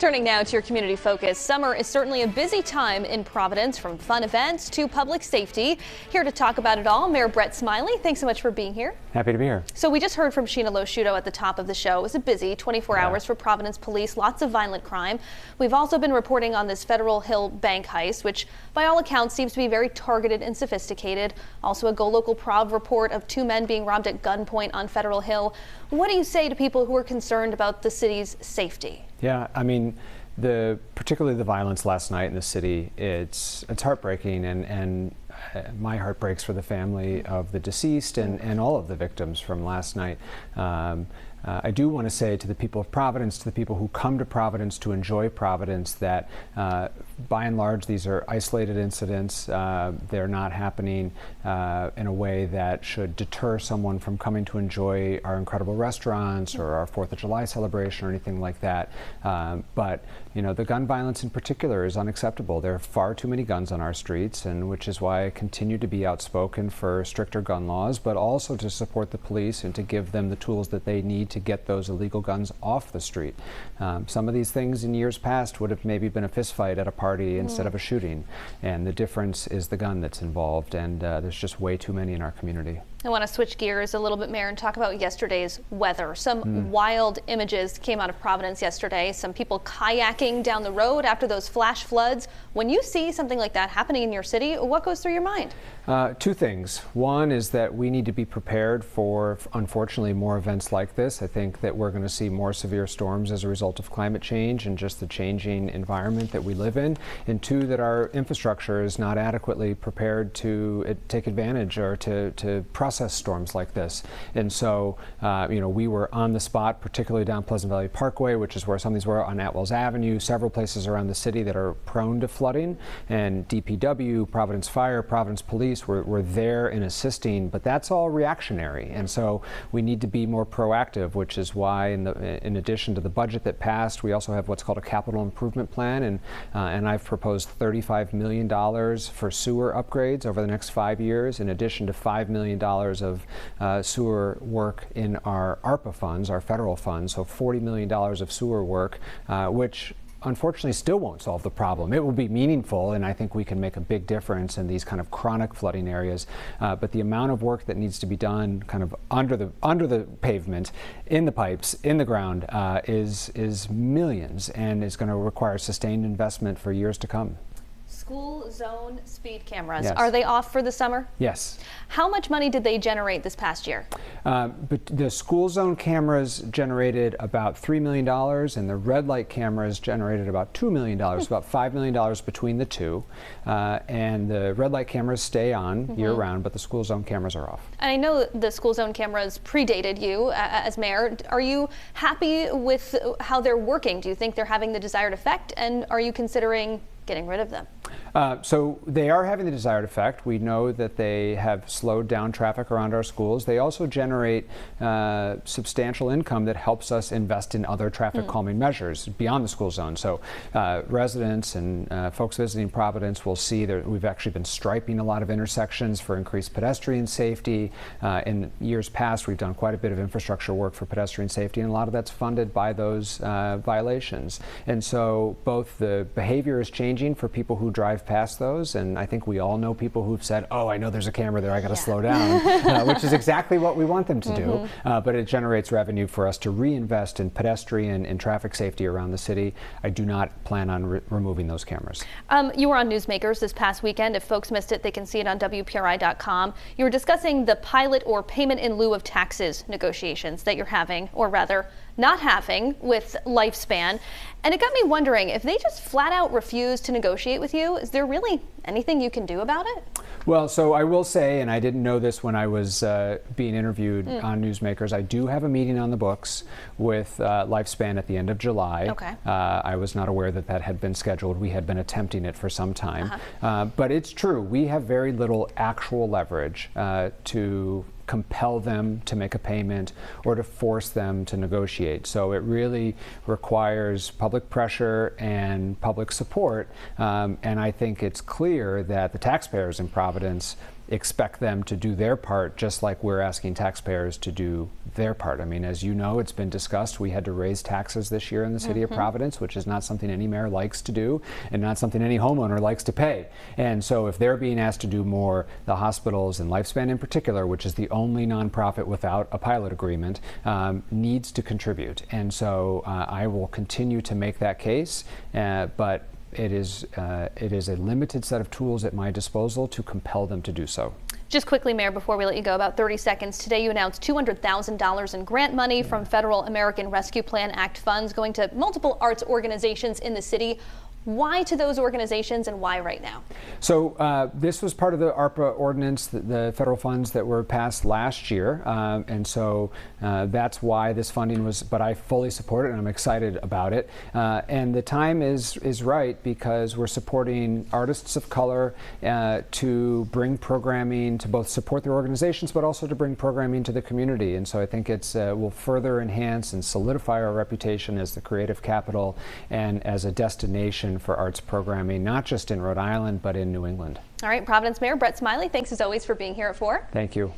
Turning now to your community focus. Summer is certainly a busy time in Providence, from fun events to public safety. Here to talk about it all, Mayor Brett Smiley. Thanks so much for being here. Happy to be here. So we just heard from Sheena Lieu at the top of the show. It was a busy 24 hours for Providence police, lots of violent crime. We've also been reporting on this Federal Hill bank heist, which by all accounts seems to be very targeted and sophisticated. Also a Go Local Prov report of 2 men being robbed at gunpoint on Federal Hill. What do you say to people who are concerned about the city's safety? Yeah, I mean, particularly the violence last night in the city, it's heartbreaking, and my heart breaks for the family of the deceased and all of the victims from last night. I do want to say to the people of Providence, to the people who come to Providence to enjoy Providence, that by and large these are isolated incidents. They're not happening in a way that should deter someone from coming to enjoy our incredible restaurants or our 4th of July celebration or anything like that. But you know, the gun violence in particular is unacceptable. There are far too many guns on our streets, and which is why I continue to be outspoken for stricter gun laws, but also to support the police and to give them the tools that they need to get those illegal guns off the street. Some of these things in years past would have maybe been a fist fight at a party instead of a shooting, and the difference is the gun that's involved, and there's just way too many in our community. I want to switch gears a little bit, Mayor, and talk about yesterday's weather. Some wild images came out of Providence yesterday. Some people kayaking down the road after those flash floods. When you see something like that happening in your city, what goes through your mind? 2 things. One is that we need to be prepared for, unfortunately, more events like this. I think that we're going to see more severe storms as a result of climate change and just the changing environment that we live in. And 2, that our infrastructure is not adequately prepared to take advantage or to process storms like this. And so, you know, we were on the spot, particularly down Pleasant Valley Parkway, which is where some of these were, on Atwells Avenue, several places around the city that are prone to flooding. And DPW, Providence Fire, Providence Police were there and assisting, but that's all reactionary. And so we need to be more proactive, which is why in addition to the budget that passed, we also have what's called a capital improvement plan, and I've proposed $35 million for sewer upgrades over the next 5 years, in addition to $5 million of sewer work in our ARPA funds, our federal funds, so $40 million of sewer work, which unfortunately still won't solve the problem. It will be meaningful, and I think we can make a big difference in these kind of chronic flooding areas. But the amount of work that needs to be done kind of under the pavement, in the pipes, in the ground, is millions, and is going to require sustained investment for years to come. School zone speed cameras. Yes. Are they off for the summer? Yes. How much money did they generate this past year? But the school zone cameras generated about $3 million, and the red light cameras generated about $2 million, about $5 million between the two. And the red light cameras stay on year round, but the school zone cameras are off. And I know the school zone cameras predated you as mayor. Are you happy with how they're working? Do you think they're having the desired effect? And are you considering getting rid of them? So they are having the desired effect. We know that they have slowed down traffic around our schools. They also generate substantial income that helps us invest in other traffic calming measures beyond the school zone. So residents and folks visiting Providence will see that we've actually been striping a lot of intersections for increased pedestrian safety. In years past, we've done quite a bit of infrastructure work for pedestrian safety, and a lot of that's funded by those violations. And so both the behavior is changing for people who drive past those, and I think we all know people who've said, oh, I know there's a camera there, I got to slow down, which is exactly what we want them to do, but it generates revenue for us to reinvest in pedestrian and traffic safety around the city. I do not plan on removing those cameras. You were on Newsmakers this past weekend. If folks missed it, they can see it on WPRI.com. You were discussing the pilot or payment in lieu of taxes negotiations that you're having, or rather not having, with Lifespan. And it got me wondering, if they just flat out refuse to negotiate with you, is there really anything you can do about it? Well, so I will say, and I didn't know this when I was being interviewed on Newsmakers, I do have a meeting on the books with Lifespan at the end of July. Okay. I was not aware that that had been scheduled. We had been attempting it for some time. But it's true, we have very little actual leverage to compel them to make a payment or to force them to negotiate. So it really requires public pressure and public support. And I think it's clear that the taxpayers in Providence expect them to do their part, just like we're asking taxpayers to do their part. I mean, as you know, it's been discussed, we had to raise taxes this year in the city of Providence, which is not something any mayor likes to do and not something any homeowner likes to pay. And so if they're being asked to do more, the hospitals and Lifespan in particular, which is the only nonprofit without a pilot agreement, needs to contribute. And so I will continue to make that case, but it is a limited set of tools at my disposal to compel them to do so. Just quickly, Mayor, before we let you go, about 30 seconds. Today you announced $200,000 in grant money from federal American Rescue Plan Act funds going to multiple arts organizations in the city. Why to those organizations and why right now? So this was part of the ARPA ordinance, the federal funds that were passed last year. And so that's why this funding was, but I fully support it and I'm excited about it. And the time is right because we're supporting artists of color to bring programming, to both support their organizations, but also to bring programming to the community. And so I think it's will further enhance and solidify our reputation as the creative capital and as a destination for arts programming, not just in Rhode Island, but in New England. All right, Providence Mayor Brett Smiley, thanks as always for being here at 4. Thank you.